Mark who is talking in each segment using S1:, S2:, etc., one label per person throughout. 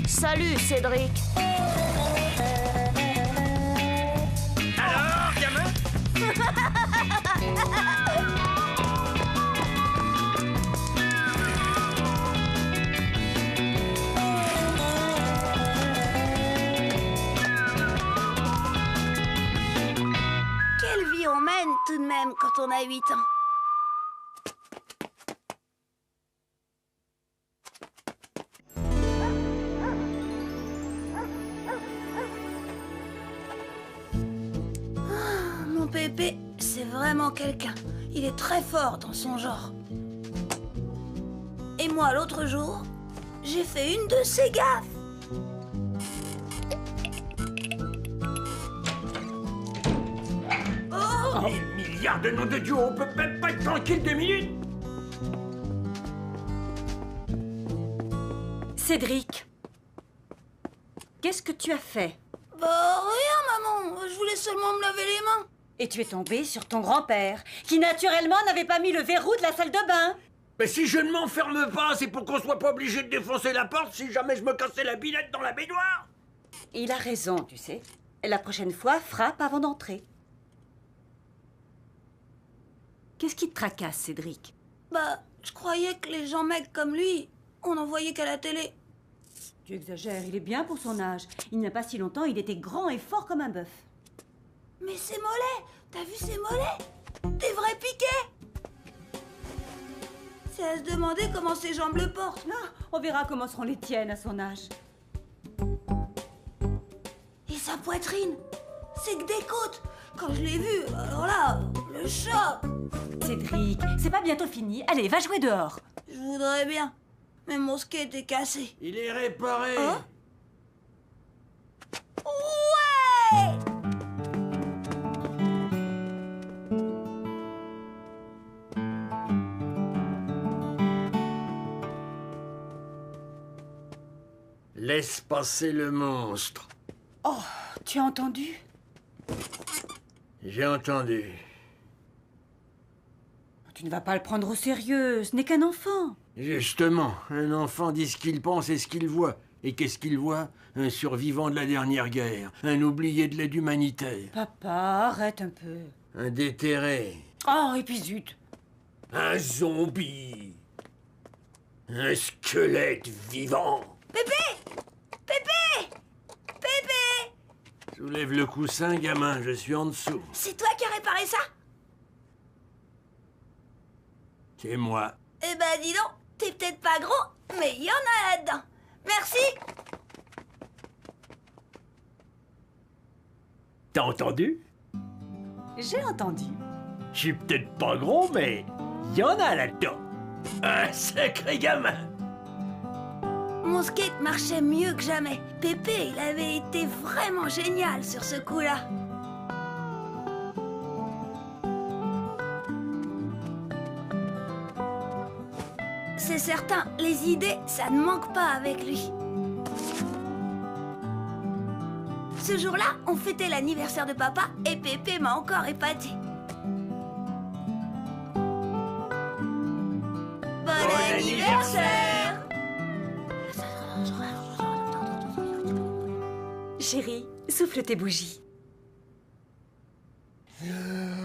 S1: Salut, Cédric.
S2: Alors, gamin?
S1: Quelle vie on mène tout de même quand on a 8 ans. Mon Pépé, c'est vraiment quelqu'un. Il est très fort dans son genre. Et moi, l'autre jour, j'ai fait une de ses gaffes. Oh!
S2: Des milliards de noms de Dieu, on peut même pas être tranquille 2 minutes.
S3: Cédric, qu'est-ce que tu as fait?
S1: Bah rien, maman. Je voulais seulement me laver les mains.
S3: Et tu es tombé sur ton grand-père, qui naturellement n'avait pas mis le verrou de la salle de bain.
S2: Mais si je ne m'enferme pas, c'est pour qu'on soit pas obligé de défoncer la porte si jamais je me cassais la billette dans la baignoire.
S3: Il a raison, tu sais. La prochaine fois, frappe avant d'entrer. Qu'est-ce qui te tracasse, Cédric?
S1: Bah, je croyais que les gens mecs comme lui, on n'en voyait qu'à la télé.
S3: Tu exagères, il est bien pour son âge. Il n'y a pas si longtemps, il était grand et fort comme un bœuf.
S1: Mais ses mollets, t'as vu ses mollets? Des vrais piquets. C'est à se demander comment ses jambes le portent.
S3: Ah, on verra comment seront les tiennes à son âge.
S1: Et sa poitrine, c'est que des côtes. Quand je l'ai vu, alors là, le choc.
S3: Cédric, c'est pas bientôt fini. Allez, va jouer dehors.
S1: Je voudrais bien, mais mon skate est cassé.
S2: Il est réparé.
S1: Hein? Ouais!
S2: Laisse passer le monstre.
S3: Oh, tu as entendu?
S2: J'ai entendu.
S3: Tu ne vas pas le prendre au sérieux, ce n'est qu'un enfant.
S2: Justement, un enfant dit ce qu'il pense et ce qu'il voit. Et qu'est-ce qu'il voit? Un survivant de la dernière guerre, un oublié de l'aide humanitaire,
S3: Papa, arrête un peu.
S2: un déterré,
S3: Oh, et puis zut.
S2: un zombie, un squelette vivant.
S1: Pépé! Pépé! Pépé!
S2: Soulève le coussin, gamin, je suis en dessous.
S1: C'est toi qui as réparé ça?
S2: C'est moi.
S1: Eh ben dis donc, t'es peut-être pas gros, mais il y en a là-dedans. Merci.
S2: T'as entendu?
S3: J'ai entendu.
S2: Je suis peut-être pas gros, mais il y en a là-dedans. Un sacré gamin.
S1: Mon skate marchait mieux que jamais. Pépé, il avait été vraiment génial sur ce coup-là. C'est certain, les idées, ça ne manque pas avec lui. Ce jour-là, on fêtait l'anniversaire de papa et Pépé m'a encore épaté. Bon anniversaire!
S3: Chérie, souffle tes bougies.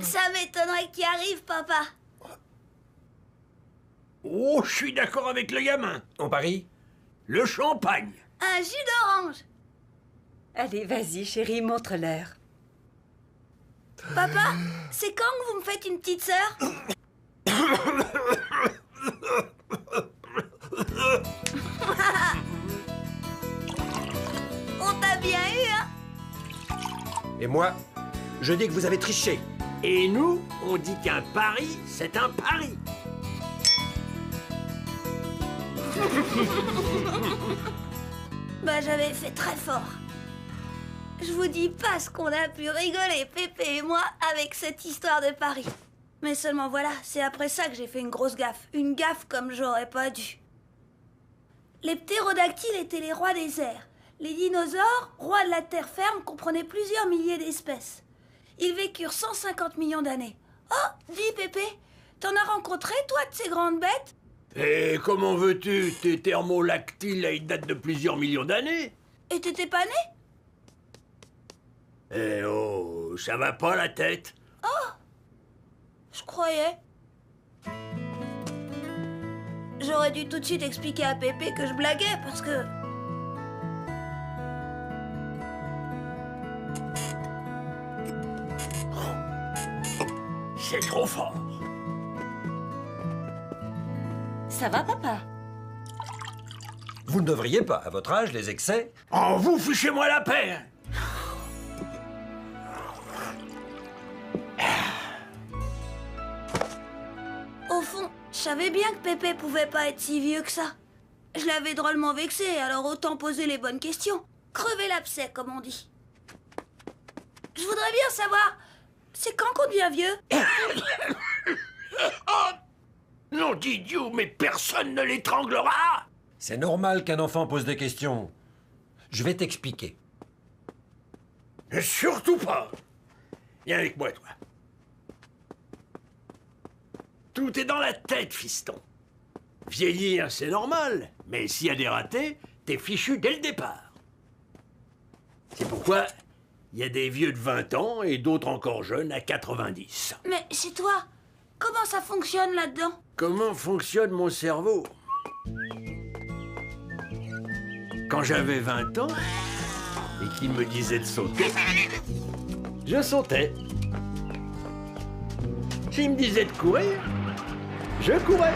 S1: Ça m'étonnerait qu'il arrive, papa.
S2: Oh, je suis d'accord avec le gamin.
S4: On parie?
S2: Le champagne.
S1: Un jus d'orange.
S3: Allez, vas-y, chérie, montre-leur.
S1: Papa, c'est quand que vous me faites une petite sœur? On t'a bien eu, hein?
S4: Et moi, je dis que vous avez triché.
S2: Et nous, on dit qu'un pari, c'est un pari.
S1: Bah, j'avais fait très fort. Je vous dis pas ce qu'on a pu rigoler, Pépé et moi, avec cette histoire de Paris. Mais seulement voilà, c'est après ça que j'ai fait une grosse gaffe. Une gaffe comme j'aurais pas dû. Les ptérodactyles étaient les rois des airs. Les dinosaures, rois de la terre ferme, comprenaient plusieurs milliers d'espèces. Ils vécurent 150 millions d'années. Oh, dis Pépé, t'en as rencontré, toi, de ces grandes bêtes?
S2: Et comment veux-tu? Tes thermolactyles, ils datent de plusieurs millions d'années.
S1: Et t'étais pas né?
S2: Eh oh, ça va pas la tête?
S1: Je croyais. J'aurais dû tout de suite expliquer à Pépé que je blaguais parce que...
S2: C'est trop fort.
S3: Ça va, papa?
S4: Vous ne devriez pas, à votre âge, les excès.
S2: Oh, vous fichez-moi la paix!
S1: Au fond, je savais bien que Pépé pouvait pas être si vieux que ça. Je l'avais drôlement vexé, alors autant poser les bonnes questions. Crever l'abcès, comme on dit. Je voudrais bien savoir, c'est quand qu'on devient vieux?
S2: Non d'idiot, mais personne ne l'étranglera!
S4: C'est normal qu'un enfant pose des questions. Je vais t'expliquer.
S2: Surtout pas! Viens avec moi, toi. Tout est dans la tête, fiston. Vieillir, c'est normal, mais s'il y a des ratés, t'es fichu dès le départ. C'est pourquoi il y a des vieux de 20 ans et d'autres encore jeunes à 90.
S1: Mais c'est toi. Comment ça fonctionne là-dedans?
S2: Comment fonctionne mon cerveau? Quand j'avais 20 ans et qu'il me disait de sauter, je sautais. S'il me disait de courir, je courais.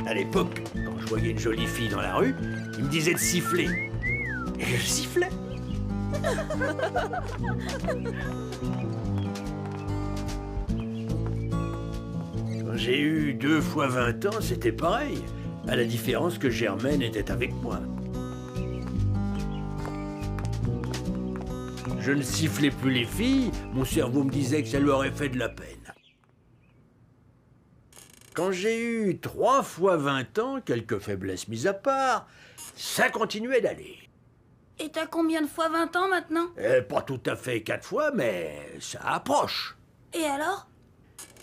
S2: À l'époque, quand je voyais une jolie fille dans la rue, il me disait de siffler. Et je sifflais. Quand j'ai eu 2 fois 20 ans, c'était pareil, à la différence que Germaine était avec moi. Je ne sifflais plus les filles, mon cerveau me disait que ça lui aurait fait de la peine. Quand j'ai eu 3 fois 20 ans, quelques faiblesses mises à part, ça continuait d'aller.
S1: Et t'as combien de fois 20 ans maintenant?
S2: Pas tout à fait 4 fois, mais ça approche.
S1: Et alors?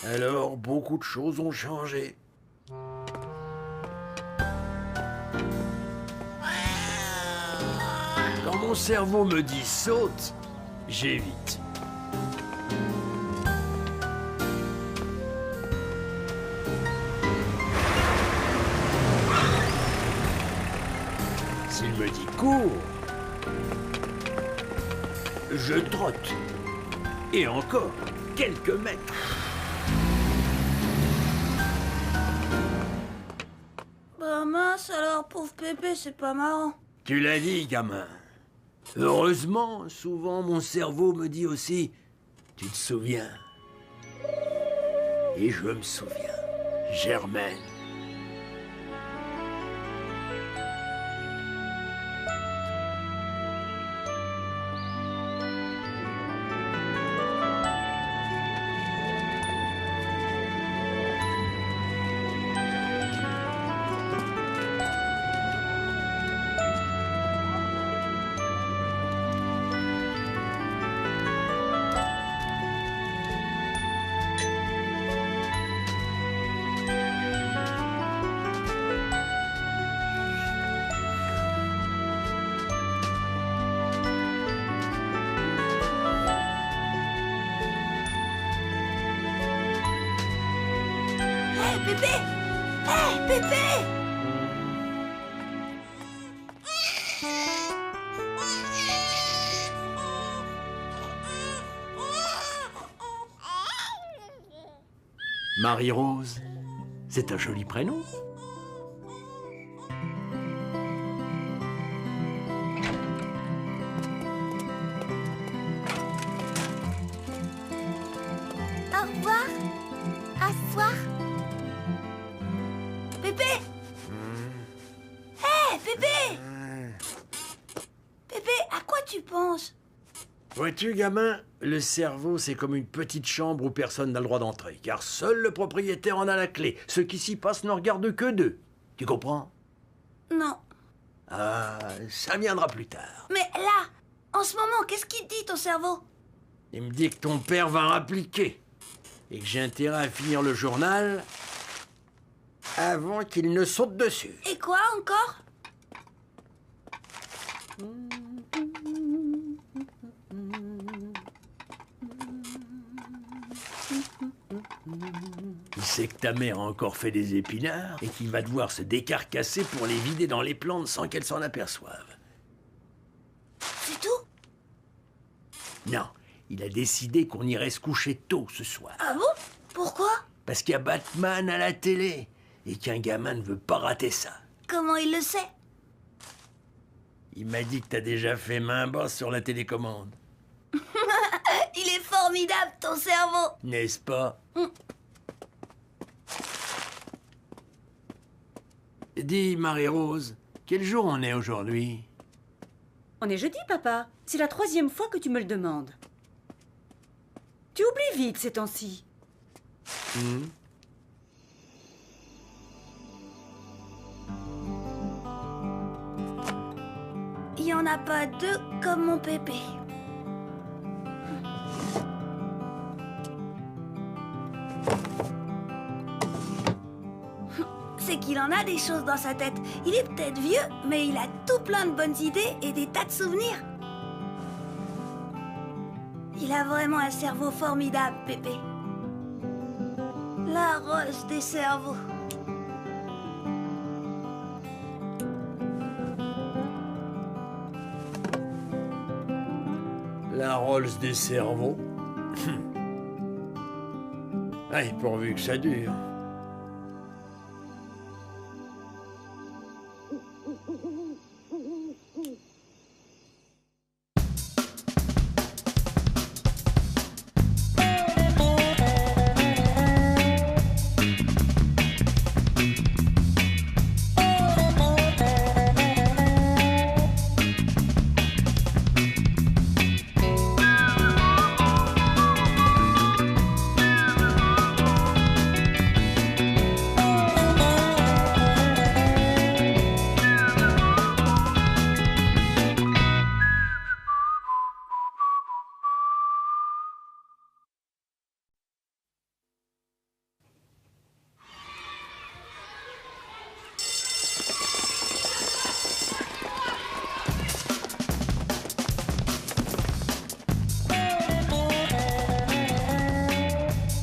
S2: Alors, beaucoup de choses ont changé. Quand mon cerveau me dit saute, j'évite. S'il me dit cours, je trotte. Et encore quelques mètres.
S1: Bah mince alors, pauvre Pépé, c'est pas marrant.
S2: Tu l'as dit, gamin. Heureusement, souvent mon cerveau me dit aussi « Tu te souviens ?» Et je me souviens. Germaine.
S1: Pépé! Hé, Pépé!
S2: Marie-Rose, c'est un joli prénom.
S1: Au revoir. À ce soir. Pépé! Hé, Pépé! Pépé, à quoi tu penses?
S2: Vois-tu, gamin, le cerveau, c'est comme une petite chambre où personne n'a le droit d'entrer, car seul le propriétaire en a la clé. Ceux qui s'y passent ne regardent que d'eux. Tu comprends?
S1: Non.
S2: Ah, ça viendra plus tard.
S1: Mais là, en ce moment, qu'est-ce qu'il te dit, ton cerveau?
S2: Il me dit que ton père va rappliquer, et que j'ai intérêt à finir le journal avant qu'il ne saute dessus.
S1: Et quoi encore?
S2: Il sait que ta mère a encore fait des épinards et qu'il va devoir se décarcasser pour les vider dans les plantes sans qu'elle s'en aperçoive.
S1: C'est tout?
S2: Non, il a décidé qu'on irait se coucher tôt ce soir.
S1: Ah bon? Pourquoi?
S2: Parce qu'il y a Batman à la télé et qu'un gamin ne veut pas rater ça.
S1: Comment il le sait?
S2: Il m'a dit que t'as déjà fait main basse sur la télécommande.
S1: Il est formidable, ton cerveau.
S2: N'est-ce pas? Dis, Marie-Rose, quel jour on est aujourd'hui?
S3: On est jeudi, papa. C'est la 3e fois que tu me le demandes. Tu oublies vite ces temps-ci.
S1: Il n'y en a pas deux comme mon pépé. C'est qu'il en a des choses dans sa tête. Il est peut-être vieux, mais il a tout plein de bonnes idées et des tas de souvenirs. Il a vraiment un cerveau formidable, Pépé. La rose des cerveaux.
S2: La Rolls des cerveaux. Allez, pourvu que ça dure.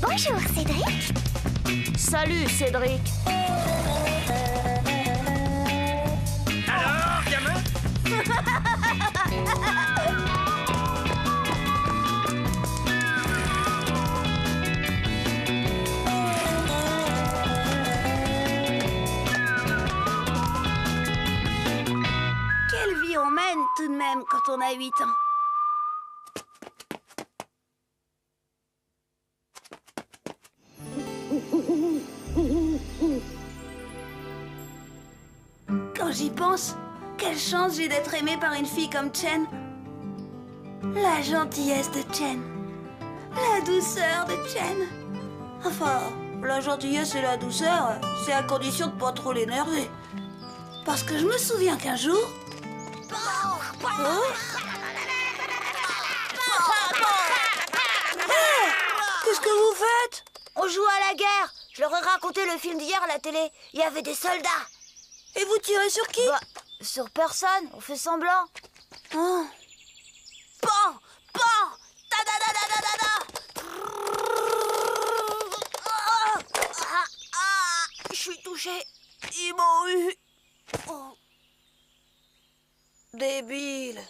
S5: Bonjour, Cédric.
S6: Salut, Cédric.
S2: Alors, gamin?
S1: Quelle vie on mène tout de même quand on a 8 ans. Quand j'y pense, quelle chance j'ai d'être aimée par une fille comme Chen. La gentillesse de Chen. La douceur de Chen. Enfin, la gentillesse et la douceur, c'est à condition de pas trop l'énerver. Parce que je me souviens qu'un jour... Oh, qu'est-ce que vous faites?
S5: On joue à la guerre. Je leur ai raconté le film d'hier à la télé. Il y avait des soldats.
S1: Et vous tirez sur qui?
S5: Bah, sur personne. On fait semblant.
S1: Oh.
S5: Pan! Pan! Ta da da da da da da! Je suis touchée. Ils m'ont eu. Oh.
S1: Débile.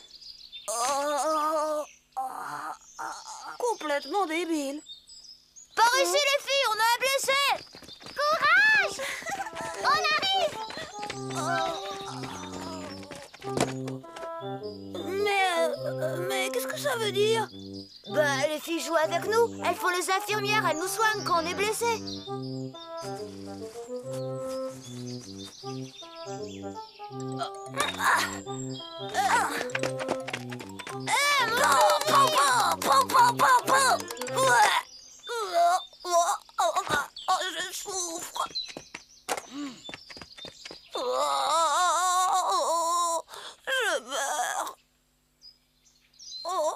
S1: Complètement débile.
S5: Par ici, les filles, on a un blessé. Courage! On arrive.
S1: Mais qu'est-ce que ça veut dire?
S5: Bah, les filles jouent avec nous. Elles font les infirmières, elles nous soignent quand on est blessé.
S1: Je souffre. Je meurs. Oh.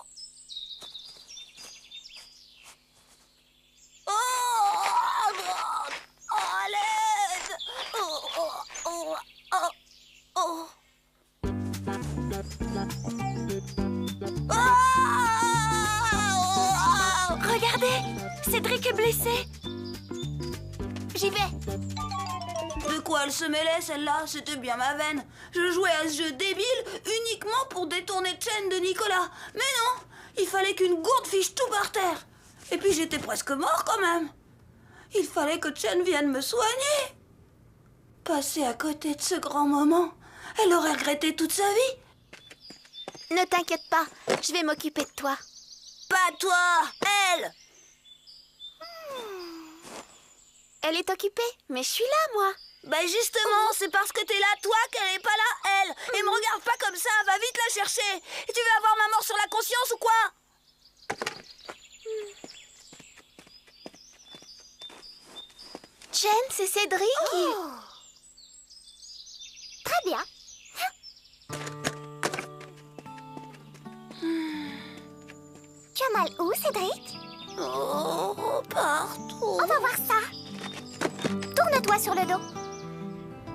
S1: À l'aide.
S5: Oh.
S6: Regardez, Cédric est blessé.
S5: J'y vais.
S1: De quoi elle se mêlait, celle-là? C'était bien ma veine. Je jouais à ce jeu débile uniquement pour détourner Chen de Nicolas. Mais non, il fallait qu'une gourde fiche tout par terre. Et puis j'étais presque mort quand même. Il fallait que Chen vienne me soigner. Passer à côté de ce grand moment, elle aurait regretté toute sa vie.
S5: Ne t'inquiète pas, je vais m'occuper de toi.
S1: Pas toi, elle.
S5: Elle est occupée, mais je suis là, moi.
S1: Ben justement, c'est parce que t'es là, toi, qu'elle est pas là, elle. Et me regarde pas comme ça, va vite la chercher. Et tu veux avoir ma mort sur la conscience ou quoi?
S5: Jen, c'est Cédric. Très bien. Tu as mal où, Cédric?
S1: Oh, partout.
S5: On va voir ça. Tourne-toi sur le dos.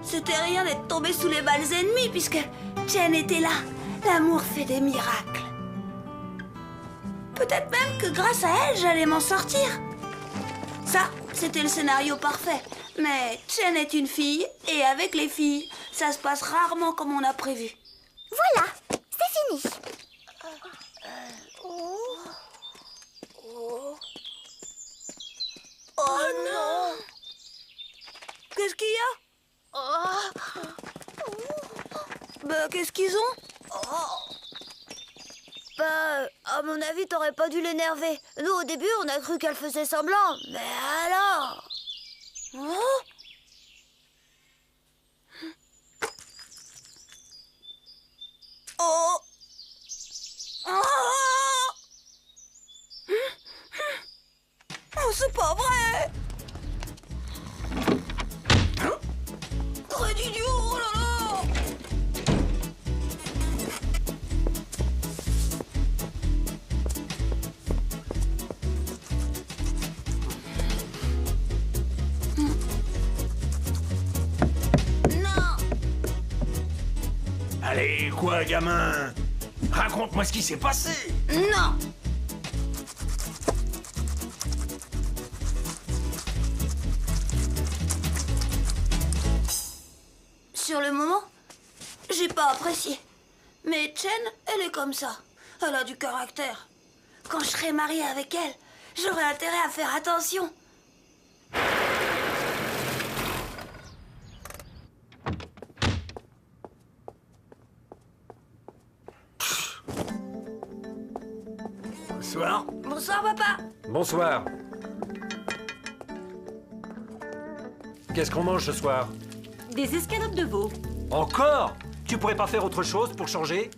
S1: C'était rien d'être tombé sous les balles ennemies, puisque Chen était là. L'amour fait des miracles. Peut-être même que grâce à elle, j'allais m'en sortir. Ça, c'était le scénario parfait. Mais Chen est une fille, et avec les filles, ça se passe rarement comme on a prévu.
S5: Voilà, c'est fini.
S1: Oh non! Qu'est-ce qu'il y a? Bah, qu'est-ce qu'ils ont?
S5: Bah, à mon avis, t'aurais pas dû l'énerver. Nous, au début, on a cru qu'elle faisait semblant. Mais alors?
S1: Oh? Oh! Oh! Oh, c'est pas vrai! Très d'idiot, oh là là! Non!
S2: Allez, quoi, gamin? Raconte-moi ce qui s'est passé.
S1: Non! Sur le moment, j'ai pas apprécié. Mais Chen, elle est comme ça. Elle a du caractère. Quand je serai mariée avec elle, j'aurai intérêt à faire attention.
S2: Bonsoir.
S1: Bonsoir, papa.
S4: Bonsoir. Qu'est-ce qu'on mange ce soir?
S3: Des escalopes de veau.
S4: Encore? Tu pourrais pas faire autre chose pour changer?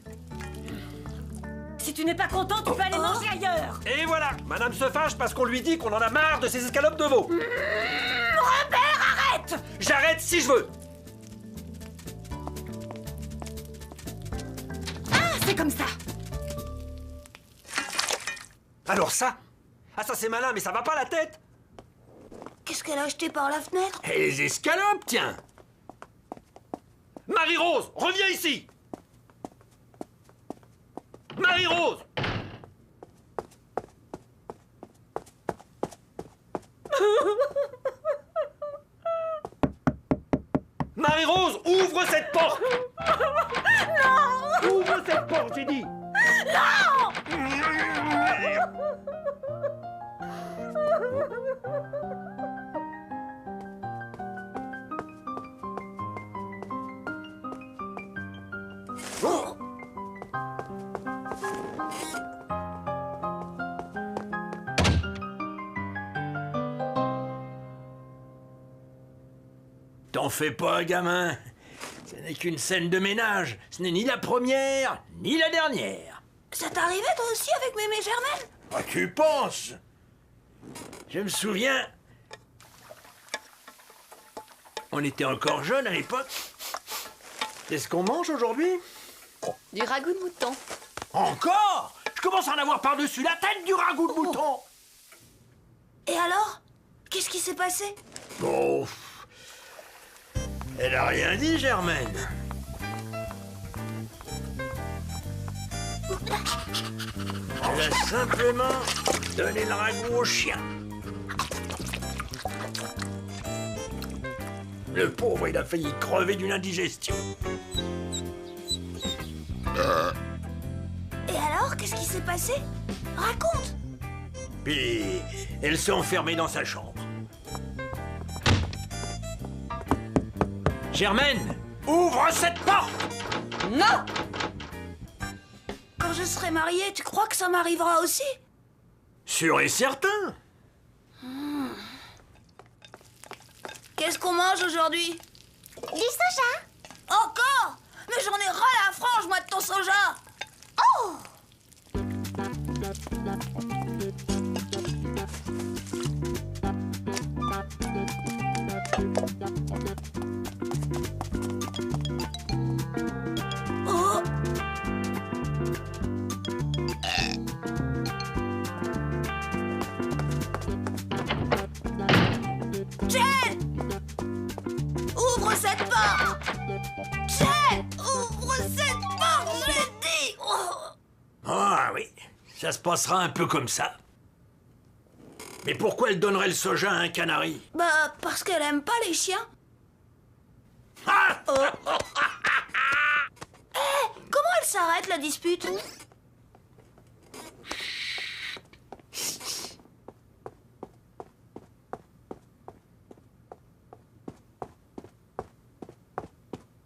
S3: Si tu n'es pas content, tu peux aller manger ailleurs.
S4: Et voilà! Madame se fâche parce qu'on lui dit qu'on en a marre de ces escalopes de veau.
S3: Robert, arrête!
S4: J'arrête si je veux!
S3: Ah, c'est comme ça.
S4: Alors ça? Ah ça c'est malin, mais ça va pas la tête!
S1: Qu'est-ce qu'elle a acheté par la fenêtre?
S2: Et les escalopes, tiens.
S4: Marie-Rose, reviens ici! Marie-Rose! Marie-Rose, ouvre cette porte! Non! Ouvre cette porte, j'ai dit! Non!
S2: T'en fais pas, gamin. Ce n'est qu'une scène de ménage. Ce n'est ni la première, ni la dernière.
S1: Ça t'arrivait toi aussi avec mémé Germaine?
S2: Ah, tu penses? Je me souviens. On était encore jeunes à l'époque. Qu'est-ce qu'on mange aujourd'hui?
S6: Du ragoût de mouton.
S2: Encore? Je commence à en avoir par-dessus la tête du ragoût de mouton.
S1: Et alors? Qu'est-ce qui s'est passé?
S2: Bon. Elle a rien dit, Germaine. Elle a simplement donné le ragoût au chien. Le pauvre, il a failli crever d'une indigestion.
S1: Et alors, qu'est-ce qui s'est passé? Raconte!
S2: Puis, elle s'est enfermée dans sa chambre. Germaine, ouvre cette porte!
S3: Non!
S1: Quand je serai mariée, tu crois que ça m'arrivera aussi?
S2: Sûr et certain.
S1: Qu'est-ce qu'on mange aujourd'hui?
S5: Du soja.
S1: Encore? Mais j'en ai ras la frange, moi, de ton soja! Oh! Oh! Jen! Ouvre cette porte! Jen! Ouvre cette porte, je l'ai dit! Oh!
S2: Ah oui, ça se passera un peu comme ça. Mais pourquoi elle donnerait le soja à un canari?
S1: Bah, parce qu'elle aime pas les chiens.
S2: Ah!
S1: Comment elle s'arrête, la dispute?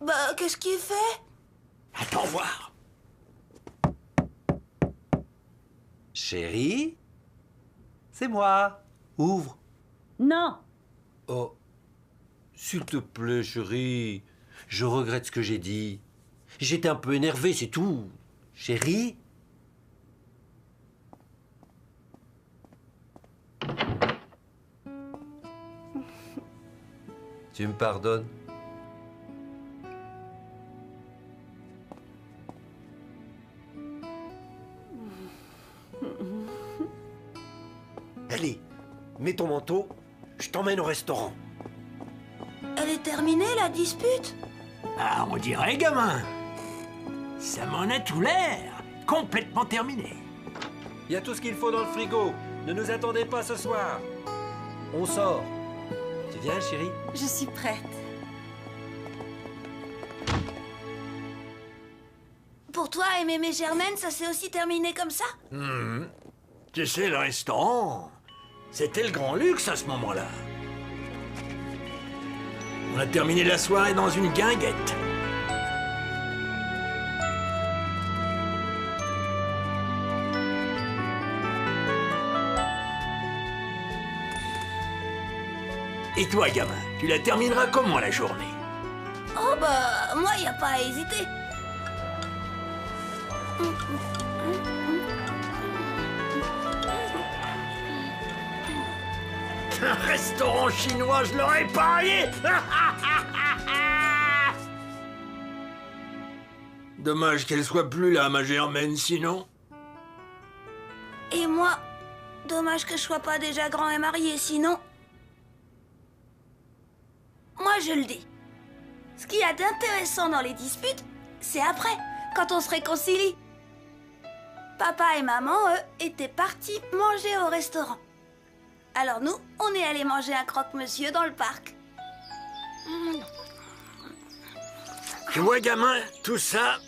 S1: Bah, qu'est-ce qu'il fait?
S2: Attends voir.
S4: Chérie? C'est moi. Ouvre.
S3: Non!
S4: Oh. S'il te plaît, chérie. Je regrette ce que j'ai dit. J'étais un peu énervé, c'est tout. Chérie? Tu me pardonnes? Allez, mets ton manteau, je t'emmène au restaurant.
S1: Elle est terminée, la dispute?
S2: Ah, on dirait, gamin. Ça m'en a tout l'air. Complètement terminé.
S4: Il y a tout ce qu'il faut dans le frigo. Ne nous attendez pas ce soir. On sort. Tu viens, chérie?
S3: Je suis prête.
S1: Pour toi et mémé Germaine, ça s'est aussi terminé comme ça?
S2: Tu sais, le restaurant, c'était le grand luxe à ce moment-là. On a terminé la soirée dans une guinguette. Et toi, gamin, tu la termineras comment la journée?
S1: Oh bah, moi, y a pas à hésiter.
S2: Un restaurant chinois, je l'aurais parié. Dommage qu'elle soit plus là, ma Germaine, sinon.
S1: Et moi, dommage que je sois pas déjà grand et marié, sinon... Moi, je le dis. Ce qu'il y a d'intéressant dans les disputes, c'est après, quand on se réconcilie. Papa et maman, eux, étaient partis manger au restaurant. Alors nous, on est allés manger un croque-monsieur dans le parc.
S2: Tu vois, gamin, tout ça,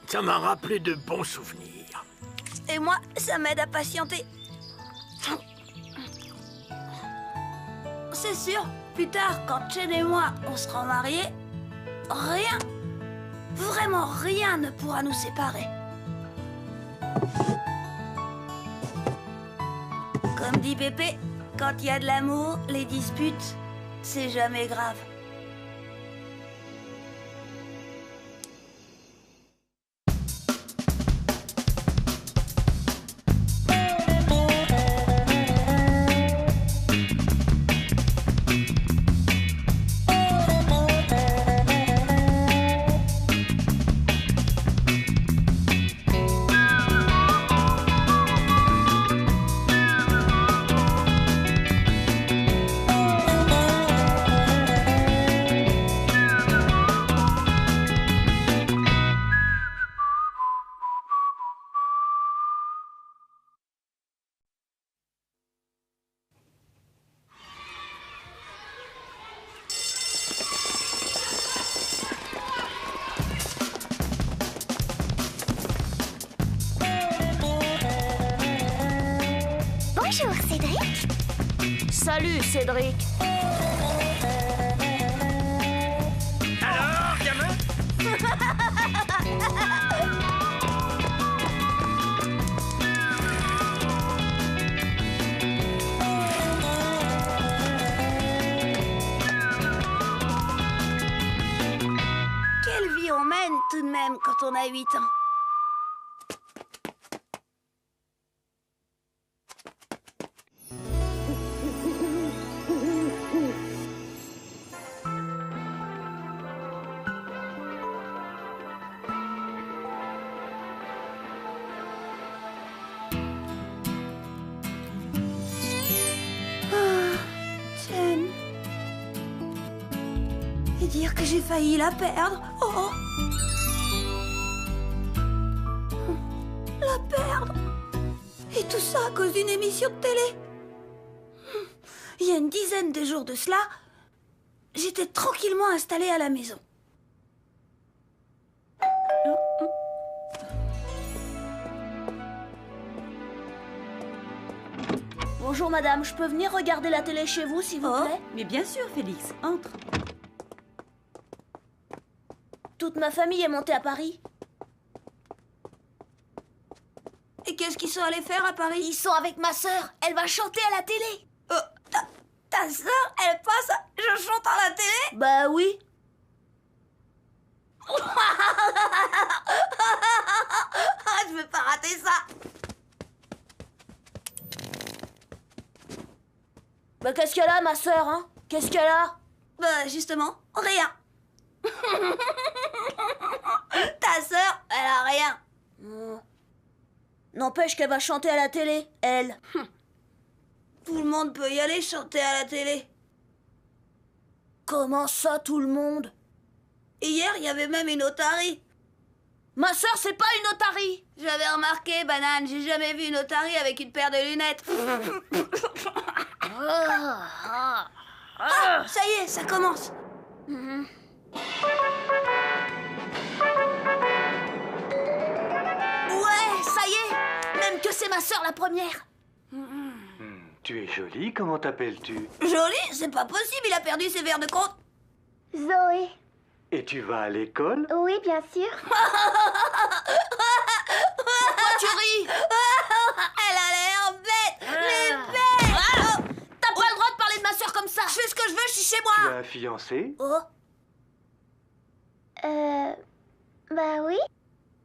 S2: ça m'a rappelé de bons souvenirs.
S1: Et moi, ça m'aide à patienter. C'est sûr, plus tard, quand Chen et moi, on sera mariés, rien, vraiment rien ne pourra nous séparer. Comme dit Pépé, quand il y a de l'amour, les disputes, c'est jamais grave.
S5: Salut, Cédric.
S2: Alors, gamin?
S1: Quelle vie on mène tout de même quand on a 8 ans. Chen. Et dire que j'ai failli la perdre. Oh. La perdre. Et tout ça à cause d'une émission de télé. Il y a une dizaine de jours de cela, j'étais tranquillement installée à la maison.
S5: Bonjour madame, je peux venir regarder la télé chez vous s'il vous plaît?
S3: Mais bien sûr, Félix, entre.
S5: Toute ma famille est montée à Paris.
S1: Et qu'est-ce qu'ils sont allés faire à Paris?
S5: Ils sont avec ma sœur, elle va chanter à la télé.
S1: Ta sœur, elle passe, je chante à la télé?
S5: Bah oui.
S1: Je veux pas rater ça.
S5: Bah qu'est-ce qu'elle a ma sœur, hein? Qu'est-ce qu'elle a?
S1: Bah justement, rien. Ta sœur, elle a rien.
S5: N'empêche qu'elle va chanter à la télé, elle.
S1: Tout le monde peut y aller chanter à la télé.
S5: Comment ça, tout le monde?
S1: Et hier, il y avait même une otarie.
S5: Ma sœur, c'est pas une otarie.
S1: J'avais remarqué, Banane, j'ai jamais vu une otarie avec une paire de lunettes. Ah, ça y est, ça commence.
S5: Ouais, ça y est. Même que c'est ma sœur la première.
S7: Tu es jolie, comment t'appelles-tu?
S1: Joli, c'est pas possible, il a perdu ses verres de compte.
S8: Zoé.
S7: Et tu vas à l'école?
S8: Oui, bien sûr.
S5: Pourquoi tu ris?
S1: Elle a l'air bête, mais bête.
S5: T'as pas le droit de parler de ma sœur comme ça.
S1: Je fais ce que je veux, je suis chez
S7: Tu
S1: moi.
S7: as un fiancé?
S5: Oh.
S8: Bah oui.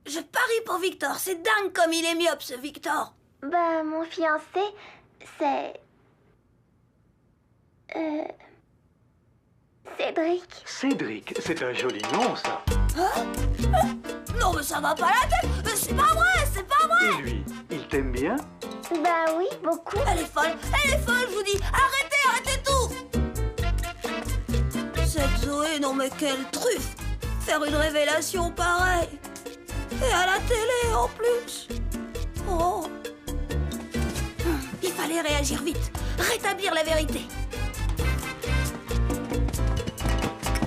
S1: Je parie pour Victor, c'est dingue comme il est myope, ce Victor.
S8: Bah mon fiancé, c'est... Cédric.
S7: Cédric, c'est un joli nom, ça.
S1: Non, mais ça va pas la tête. C'est pas vrai, c'est pas vrai.
S7: Et lui, il t'aime bien?
S8: Bah oui, beaucoup.
S1: Elle est folle, je vous dis. Arrêtez tout. Cette Zoé, non mais quelle truffe. Faire une révélation pareille. Et à la télé en plus. Oh. Il fallait réagir vite. Rétablir la vérité.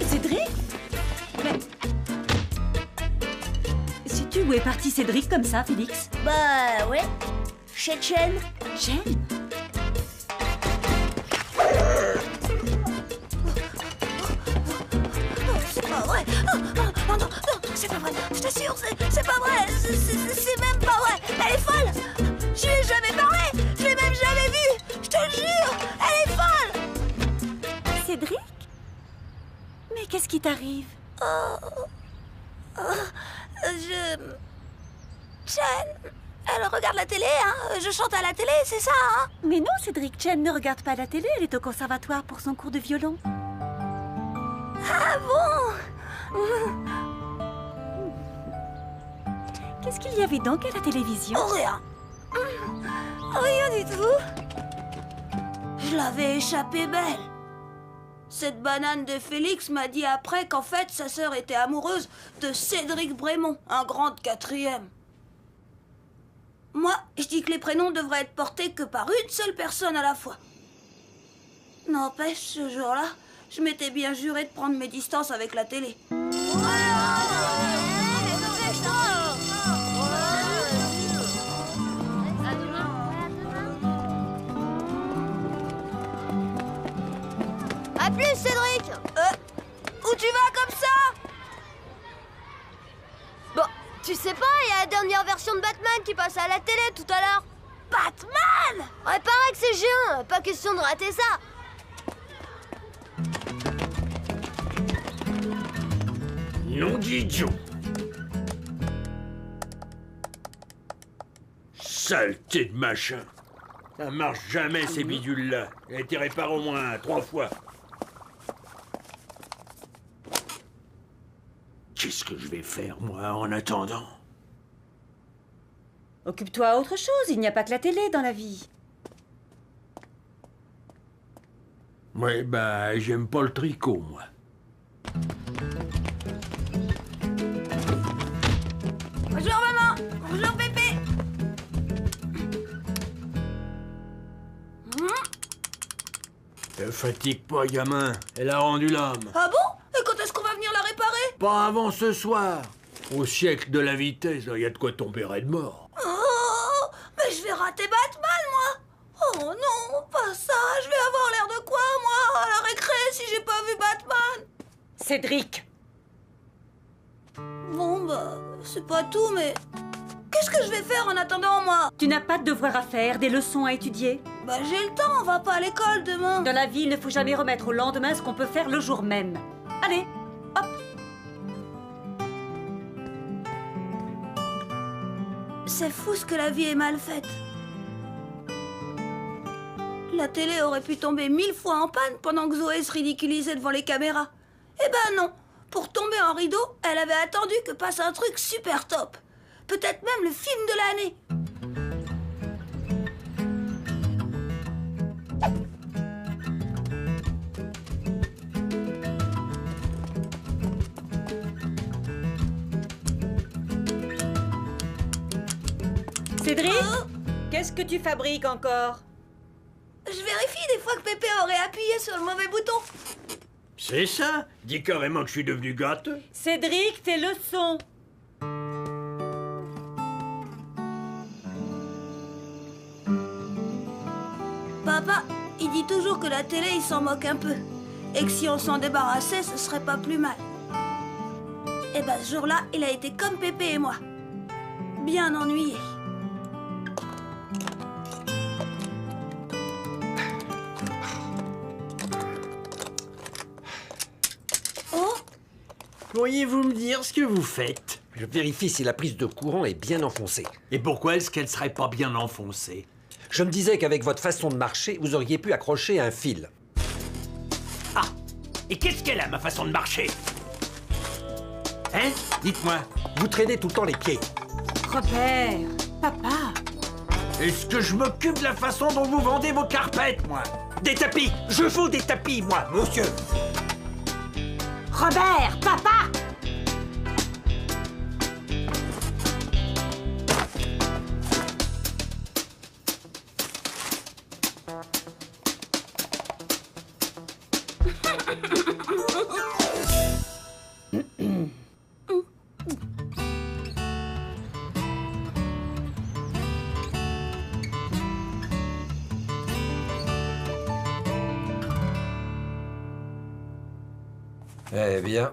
S3: Cédric? Mais... Sais-tu où est parti Cédric comme ça, Félix?
S5: Bah ouais. Chez Chen.
S3: Chen?
S1: C'est pas vrai. Non, c'est pas vrai. Je t'assure, c'est pas vrai. C'est même pas vrai. Elle est folle. Je lui ai jamais parlé. Je l'ai même jamais vue. Je te le jure. Elle est folle.
S3: Cédric? Mais qu'est-ce qui t'arrive?
S1: Chen, elle regarde la télé, hein. Je chante à la télé, c'est ça, hein.
S3: Mais non, Cédric, Chen ne regarde pas la télé, elle est au conservatoire pour son cours de violon.
S1: Ah bon?
S3: Qu'est-ce qu'il y avait donc à la télévision?
S1: Oh, rien. Rien du tout. Je l'avais échappé belle. Cette banane de Félix m'a dit après qu'en fait, sa sœur était amoureuse de Cédric Brémond, un grand de 4e. Moi, je dis que les prénoms devraient être portés que par une seule personne à la fois. N'empêche, ce jour-là, je m'étais bien juré de prendre mes distances avec la télé.
S5: plus, Cédric!
S1: Où tu vas comme ça?
S5: Bon, tu sais pas, il y a la dernière version de Batman qui passe à la télé tout à l'heure.
S1: Batman!
S5: Ouais, paraît que c'est géant, pas question de rater ça.
S2: Non d'idiot. Saleté de machin. Ça marche jamais, ces bidules-là. Il a été réparé au moins 3 fois. Qu'est-ce que je vais faire, moi, en attendant?
S3: Occupe-toi à autre chose, il n'y a pas que la télé dans la vie.
S2: Ouais, bah, j'aime pas le tricot, moi.
S1: Bonjour maman! Bonjour Pépé!
S2: Te fatigue pas, gamin. Elle a rendu l'âme.
S1: Ah bon? Et quand est-ce qu'on va venir la réparer?
S2: Pas avant ce soir. Au siècle de la vitesse, il y a de quoi tomber raide mort.
S1: Oh! Mais je vais rater Batman, moi! Oh non, pas ça! Je vais avoir l'air de quoi, moi, à la récré, si j'ai pas vu Batman?
S3: Cédric!
S1: Bon, bah, c'est pas tout, mais... Qu'est-ce que je vais faire en attendant, moi?
S3: Tu n'as pas de devoirs à faire, des leçons à étudier.
S1: Bah, j'ai le temps, on va pas à l'école demain.
S3: Dans la vie, il ne faut jamais remettre au lendemain ce qu'on peut faire le jour même. Allez, hop!
S1: C'est fou ce que la vie est mal faite. La télé aurait pu tomber 1000 fois en panne pendant que Zoé se ridiculisait devant les caméras. Eh ben non. Pour tomber en rideau, elle avait attendu que passe un truc super top. Peut-être même le film de l'année.
S3: Cédric, qu'est-ce que tu fabriques encore?
S1: Je vérifie des fois que Pépé aurait appuyé sur le mauvais bouton.
S2: C'est ça? Dis carrément que je suis devenu gâteux.
S3: Cédric, tes leçons.
S1: Papa, il dit toujours que la télé, il s'en moque un peu. Et que si on s'en débarrassait, ce serait pas plus mal. Et ben ce jour-là, il a été comme Pépé et moi. Bien ennuyé. Oh,
S2: Pourriez-vous me dire ce que vous faites?
S4: Je vérifie si la prise de courant est bien enfoncée.
S2: Et pourquoi est-ce qu'elle serait pas bien enfoncée?
S4: Je me disais qu'avec votre façon de marcher, vous auriez pu accrocher un fil.
S2: Ah! Et qu'est-ce qu'elle a, ma façon de marcher? Hein? Dites-moi.
S4: Vous traînez tout le temps les pieds.
S3: Robert, papa.
S2: Est-ce que je m'occupe de la façon dont vous vendez vos carpettes, moi?
S4: Des tapis! Je vaux des tapis, moi, monsieur!
S3: Robert, papa.
S4: Eh bien,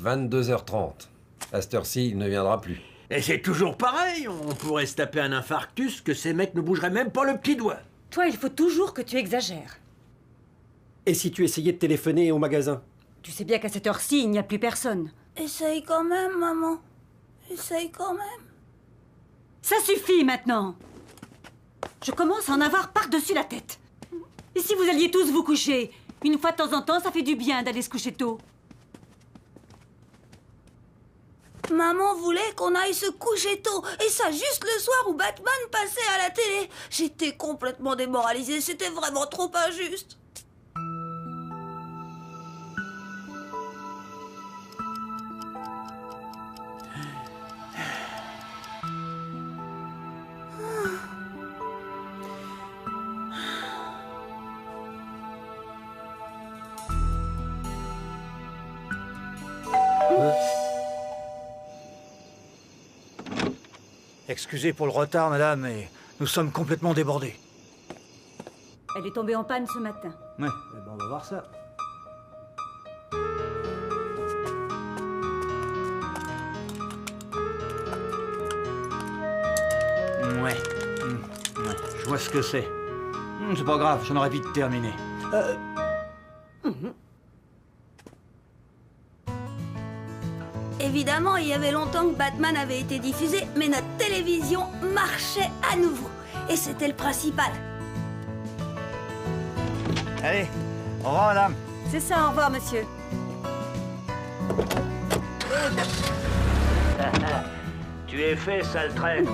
S4: 22h30. À cette heure-ci, il ne viendra plus.
S2: Et c'est toujours pareil, on pourrait se taper un infarctus que ces mecs ne bougeraient même pas le petit doigt.
S3: Toi, il faut toujours que tu exagères.
S9: Et si tu essayais de téléphoner au magasin?
S3: Tu sais bien qu'à cette heure-ci, il n'y a plus personne.
S1: essaye quand même, maman. Essaye quand même.
S3: Ça suffit maintenant. Je commence à en avoir par-dessus la tête. Et si vous alliez tous vous coucher? Une fois de temps en temps, ça fait du bien d'aller se coucher tôt.
S1: Maman voulait qu'on aille se coucher tôt, et ça juste le soir où Batman passait à la télé. J'étais complètement démoralisée, c'était vraiment trop injuste.
S10: Excusez pour le retard, madame, mais nous sommes complètement débordés.
S3: Elle est tombée en panne ce matin.
S10: Ouais, on va voir ça. Ouais. Je vois ce que c'est. C'est pas grave, j'en aurais vite terminé.
S1: Évidemment, il y avait longtemps que Batman avait été diffusé, mais notre télévision marchait à nouveau. Et c'était le principal.
S10: Allez, au revoir, madame.
S3: C'est ça, au revoir, monsieur.
S2: Tu es fait, sale traître.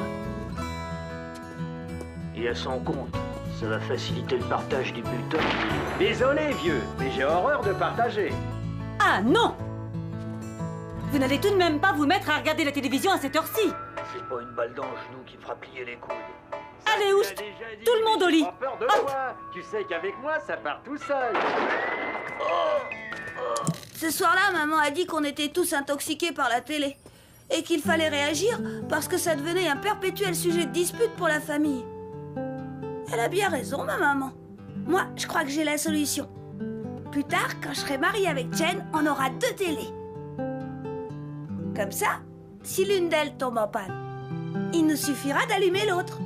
S2: Et à son compte, ça va faciliter le partage du bulletin.
S7: Désolé, vieux, mais j'ai horreur de partager.
S3: Ah non! Vous n'allez tout de même pas vous mettre à regarder la télévision à cette heure-ci.
S2: C'est pas une balle dans le genou qui me fera plier les coudes.
S3: Allez, oust! Tout le monde au lit!
S7: Pas peur de toi. Tu sais qu'avec moi, ça part tout seul.
S1: Ce soir-là, maman a dit qu'on était tous intoxiqués par la télé. Et qu'il fallait réagir parce que ça devenait un perpétuel sujet de dispute pour la famille. Elle a bien raison, ma maman. Moi, je crois que j'ai la solution. Plus tard, quand je serai mariée avec Chen, on aura 2 télés. Comme ça, si l'une d'elles tombe en panne, il nous suffira d'allumer l'autre.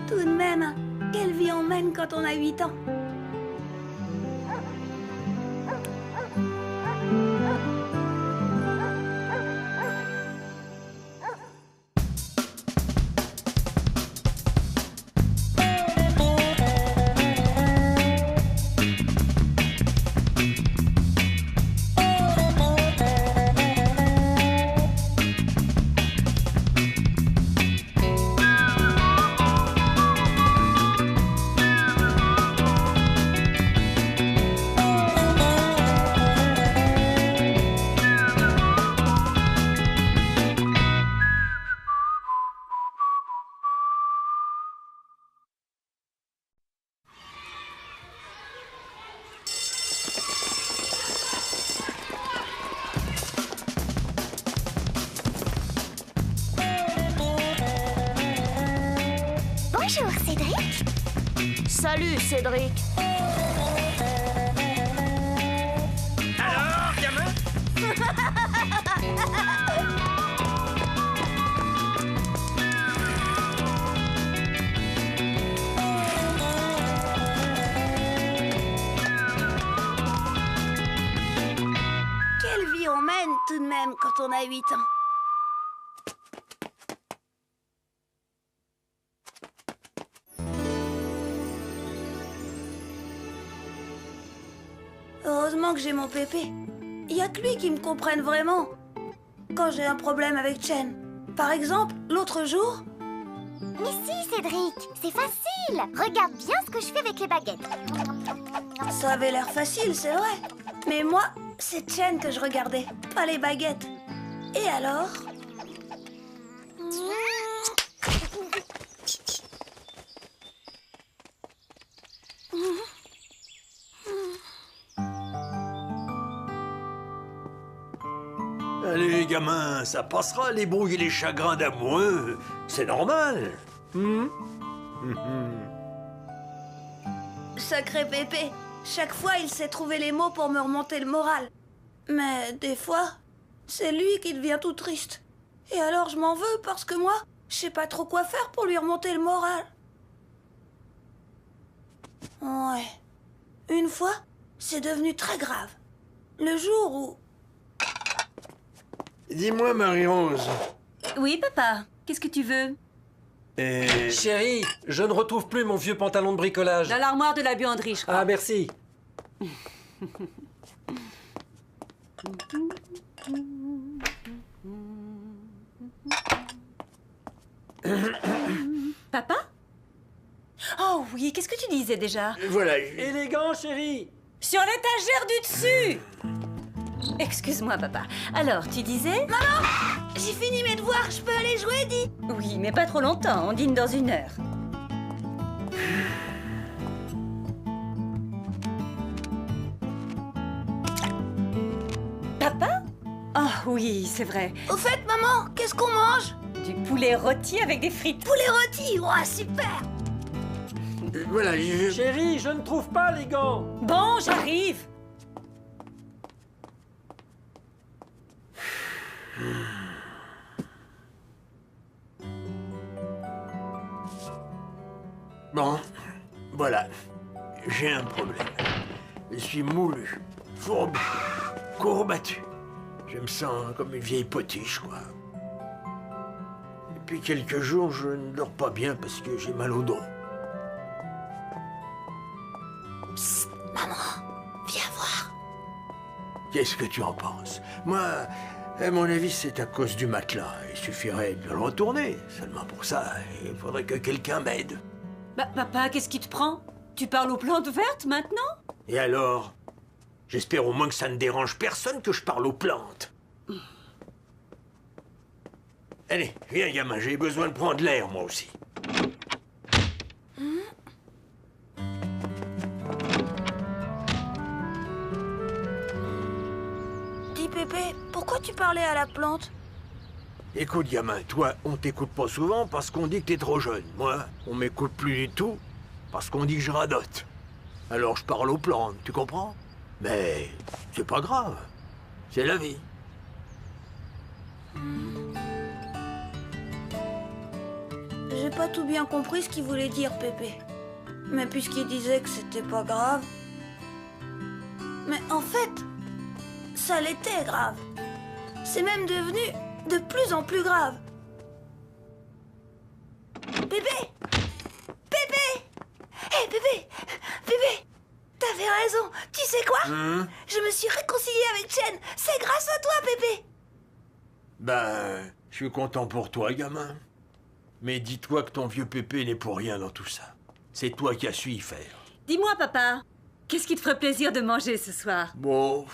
S1: Tout de même, quelle vie on mène quand on a 8 ans.
S8: Bonjour, Cédric.
S5: Salut, Cédric.
S2: Alors, gamin?
S1: Quelle vie on mène tout de même quand on a 8 ans. Heureusement que j'ai mon pépé. Il y a que lui qui me comprenne vraiment. Quand j'ai un problème avec Chen. Par exemple, l'autre jour...
S8: Mais si, Cédric, c'est facile. Regarde bien ce que je fais avec les baguettes.
S1: Ça avait l'air facile, c'est vrai. Mais moi, c'est Chen que je regardais, pas les baguettes. Et alors?
S2: Allez, gamin, ça passera les brouilles et les chagrins d'amoureux. C'est normal.
S1: Sacré pépé. Chaque fois, il sait trouver les mots pour me remonter le moral. Mais des fois, c'est lui qui devient tout triste. Et alors, je m'en veux parce que moi, je sais pas trop quoi faire pour lui remonter le moral. Ouais. Une fois, c'est devenu très grave. Le jour où...
S2: Dis-moi, Marie-Rose.
S3: Oui, papa. Qu'est-ce que tu veux?
S4: Chérie, je ne retrouve plus mon vieux pantalon de bricolage.
S3: Dans l'armoire de la buanderie, je crois.
S4: Ah, merci.
S3: Papa? Oh oui, qu'est-ce que tu disais déjà?
S2: Voilà.
S4: Élégant, chérie.
S3: Sur l'étagère du dessus! Excuse-moi, papa. Alors, tu disais?
S1: Maman! J'ai fini mes devoirs, je peux aller jouer, dis?
S3: Oui, mais pas trop longtemps, on dîne dans 1 heure. Papa? Oh oui, c'est vrai.
S1: Au fait, maman, qu'est-ce qu'on mange?
S3: Du poulet rôti avec des frites.
S1: Poulet rôti, oh super!
S2: Voilà,
S9: Chérie, je ne trouve pas les gants.
S3: Bon, j'arrive.
S2: Bon, voilà. J'ai un problème. Je suis moulu, fourbu, courbattu. Je me sens comme une vieille potiche, quoi. Depuis quelques jours, je ne dors pas bien parce que j'ai mal au dos.
S1: Psst, maman, viens voir.
S2: Qu'est-ce que tu en penses? Moi, à mon avis, c'est à cause du matelas. Il suffirait de le retourner. Seulement pour ça, il faudrait que quelqu'un m'aide.
S3: Bah, papa, qu'est-ce qui te prend? Tu parles aux plantes vertes maintenant?
S2: Et alors? J'espère au moins que ça ne dérange personne que je parle aux plantes. Allez, viens, gamin, j'ai besoin de prendre l'air, moi aussi.
S1: Dis, Pépé, pourquoi tu parlais à la plante?
S2: Écoute, gamin, toi, on t'écoute pas souvent parce qu'on dit que t'es trop jeune. Moi, on m'écoute plus du tout parce qu'on dit que je radote. Alors je parle aux plantes, tu comprends? Mais c'est pas grave. C'est la vie.
S1: J'ai pas tout bien compris ce qu'il voulait dire, Pépé. Mais puisqu'il disait que c'était pas grave... Mais en fait, ça l'était grave. C'est même devenu de plus en plus grave. Pépé! Pépé! Hé, Pépé! Pépé! T'avais raison. Tu sais quoi? Je me suis réconciliée avec Chen. C'est grâce à toi, Pépé.
S2: Ben, je suis content pour toi, gamin. Mais dis-toi que ton vieux Pépé n'est pour rien dans tout ça. C'est toi qui as su y faire.
S3: Dis-moi, papa, qu'est-ce qui te ferait plaisir de manger ce soir?
S2: Bon,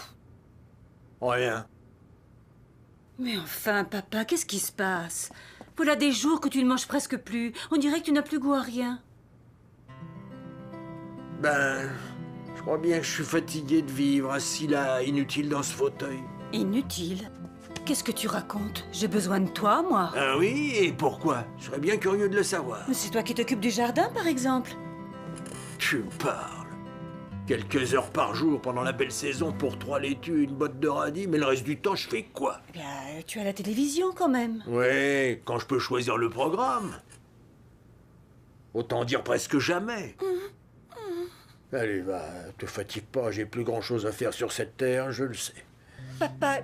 S2: rien.
S3: Mais enfin, papa, qu'est-ce qui se passe? Voilà des jours que tu ne manges presque plus. On dirait que tu n'as plus goût à rien.
S2: Ben, je crois bien que je suis fatigué de vivre assis là, inutile dans ce fauteuil.
S3: Inutile? Qu'est-ce que tu racontes? J'ai besoin de toi, moi.
S2: Ah oui? Et pourquoi? Je serais bien curieux de le savoir.
S3: C'est toi qui t'occupes du jardin, par exemple.
S2: Tu parles. Quelques heures par jour pendant la belle saison pour 3 laitues et une botte de radis, mais le reste du temps, je fais quoi?
S3: Eh bien, tu as la télévision, quand même.
S2: Ouais, quand je peux choisir le programme. Autant dire presque jamais. Allez, va, te fatigue pas, j'ai plus grand-chose à faire sur cette terre, je le sais.
S3: Papa,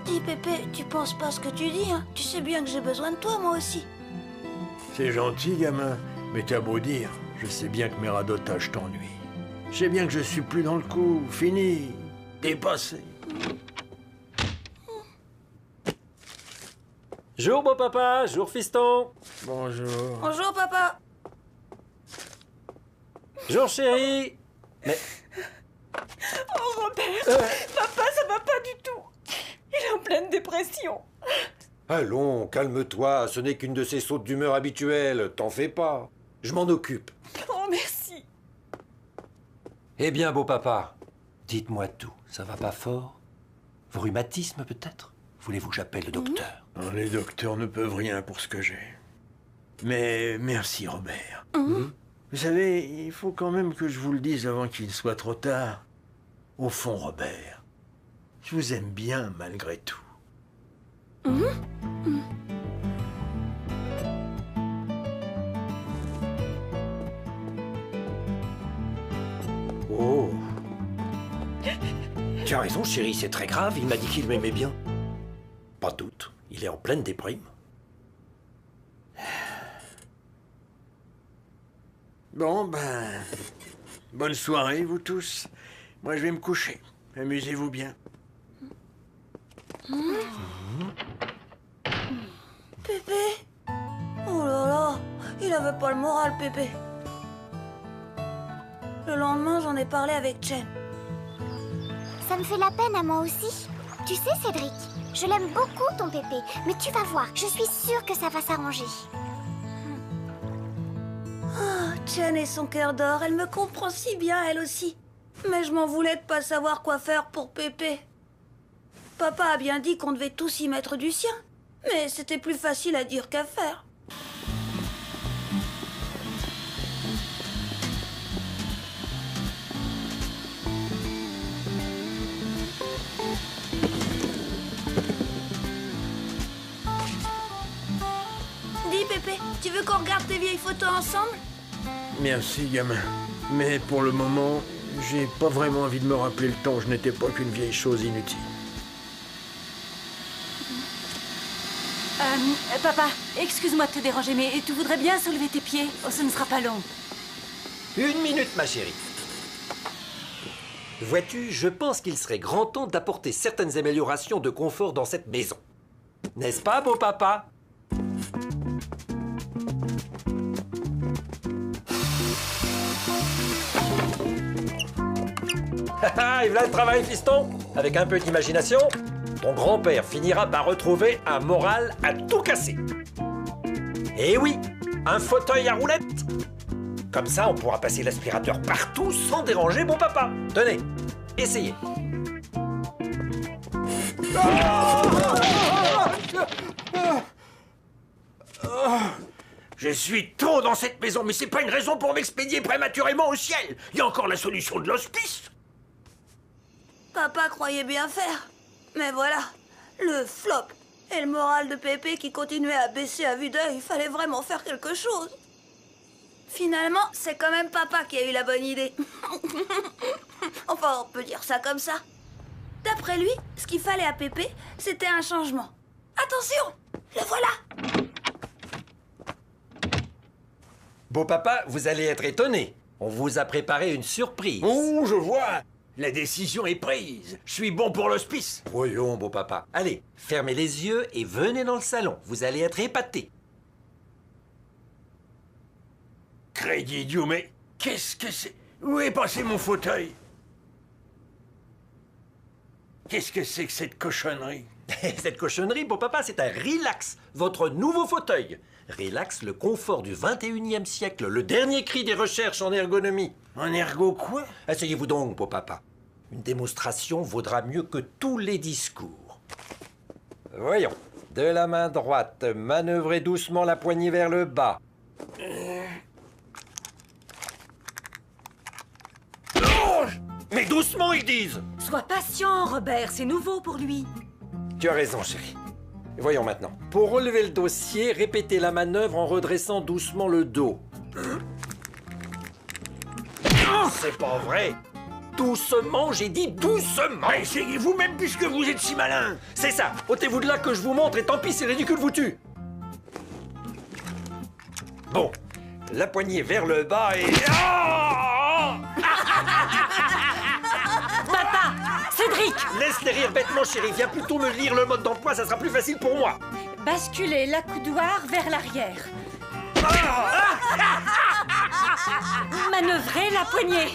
S1: Dis, Pépé, tu penses pas ce que tu dis, hein? Tu sais bien que j'ai besoin de toi, moi aussi.
S2: C'est gentil, gamin, mais t'as beau dire, je sais bien que mes radotages t'ennuient. Je sais bien que je suis plus dans le coup, fini, dépassé.
S9: Jour, beau papa, jour, fiston.
S2: Bonjour.
S1: Bonjour, papa.
S9: Jour, chérie. Mais...
S3: Oh, Robert, papa, ça va pas du tout. Il est en pleine dépression.
S4: Allons, calme-toi, ce n'est qu'une de ces sautes d'humeur habituelles, t'en fais pas. Je m'en occupe.
S3: Oh, merci.
S4: Eh bien, beau papa, dites-moi tout, ça va pas fort? Vos rhumatismes, peut-être? Voulez-vous que j'appelle le docteur?
S2: Non, les docteurs ne peuvent rien pour ce que j'ai. Mais merci, Robert. Vous savez, il faut quand même que je vous le dise avant qu'il soit trop tard. Au fond, Robert, je vous aime bien malgré tout.
S4: Oh. Tu as raison, chérie, c'est très grave, il m'a dit qu'il m'aimait bien. Pas de doute, il est en pleine déprime.
S2: Bon, ben... bonne soirée, vous tous. Moi, je vais me coucher. Amusez-vous bien.
S1: Pépé? Oh là là, il avait pas le moral, Pépé. Le lendemain, j'en ai parlé avec Chen.
S8: Ça me fait la peine à moi aussi. Tu sais, Cédric, je l'aime beaucoup, ton Pépé. Mais tu vas voir, je suis sûre que ça va s'arranger.
S1: Chen et son cœur d'or, elle me comprend si bien, elle aussi. Mais je m'en voulais de pas savoir quoi faire pour Pépé. Papa a bien dit qu'on devait tous y mettre du sien. Mais c'était plus facile à dire qu'à faire. Dis Pépé, tu veux qu'on regarde tes vieilles photos ensemble?
S2: Merci, gamin. Mais pour le moment, j'ai pas vraiment envie de me rappeler le temps où je n'étais pas qu'une vieille chose inutile.
S3: Papa, excuse-moi de te déranger, mais tu voudrais bien soulever tes pieds? Oh, ce ne sera pas long.
S4: 1 minute, ma chérie. Vois-tu, je pense qu'il serait grand temps d'apporter certaines améliorations de confort dans cette maison. N'est-ce pas, beau papa? Et voilà le travail, fiston. Avec un peu d'imagination, ton grand-père finira par retrouver un moral à tout casser. Et oui, un fauteuil à roulettes. Comme ça, on pourra passer l'aspirateur partout sans déranger mon papa. Tenez, essayez.
S2: Je suis trop dans cette maison, mais c'est pas une raison pour m'expédier prématurément au ciel. Il y a encore la solution de l'hospice.
S1: Papa croyait bien faire. Mais voilà, le flop et le moral de Pépé qui continuait à baisser à vue d'œil, il fallait vraiment faire quelque chose. Finalement, c'est quand même Papa qui a eu la bonne idée. Enfin, on peut dire ça comme ça. D'après lui, ce qu'il fallait à Pépé, c'était un changement. Attention, le voilà.
S4: Beau papa, vous allez être étonné. On vous a préparé une surprise.
S2: Oh, je vois. La décision est prise. Je suis bon pour l'hospice.
S4: Voyons, beau papa. Allez, fermez les yeux et venez dans le salon. Vous allez être épaté.
S2: Crédit idiot, mais qu'est-ce que c'est? Où est passé mon fauteuil? Qu'est-ce que c'est que cette cochonnerie?
S4: Cette cochonnerie, beau papa, c'est un Relax, votre nouveau fauteuil. Relax, le confort du 21e siècle, le dernier cri des recherches en ergonomie.
S2: En ergo quoi?
S4: Asseyez-vous donc, beau papa. Une démonstration vaudra mieux que tous les discours. Voyons. De la main droite, manœuvrez doucement la poignée vers le bas.
S2: Oh,
S4: Mais doucement, ils disent!
S3: Sois patient, Robert, c'est nouveau pour lui.
S4: Tu as raison, chérie. Voyons maintenant. Pour relever le dossier, répétez la manœuvre en redressant doucement le dos. C'est pas vrai. Doucement, j'ai dit doucement.
S2: mais essayez vous-même puisque vous êtes si malin.
S4: C'est ça. Ôtez-vous de là que je vous montre et tant pis, c'est ridicule vous tue. Bon, la poignée vers le bas et...
S3: Papa, Cédric,
S4: Laisse les rires bêtement, chérie. Viens plutôt me lire le mode d'emploi, ça sera plus facile pour moi.
S3: basculez l'accoudoir vers l'arrière. Manœuvrez la poignée.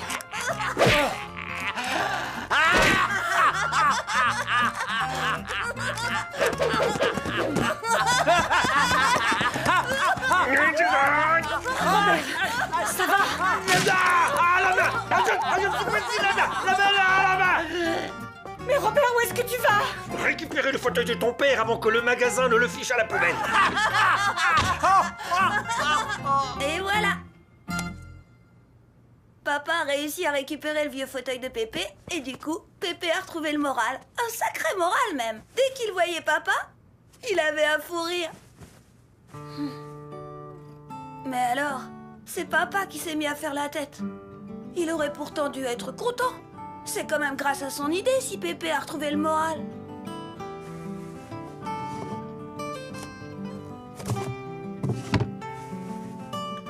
S3: Ça va? Mais Robert, où est-ce que tu vas?
S4: Récupérer le fauteuil de ton père avant que le magasin ne le fiche à la poubelle.
S1: Et voilà. Papa a réussi à récupérer le vieux fauteuil de Pépé, et du coup, Pépé a retrouvé le moral. Un sacré moral même. Dès qu'il voyait Papa, il avait un fou rire. Mais alors, c'est Papa qui s'est mis à faire la tête. Il aurait pourtant dû être content. C'est quand même grâce à son idée si Pépé a retrouvé le moral.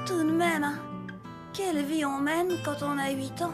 S1: Tout de même, hein. Quelle vie on mène quand on a 8 ans.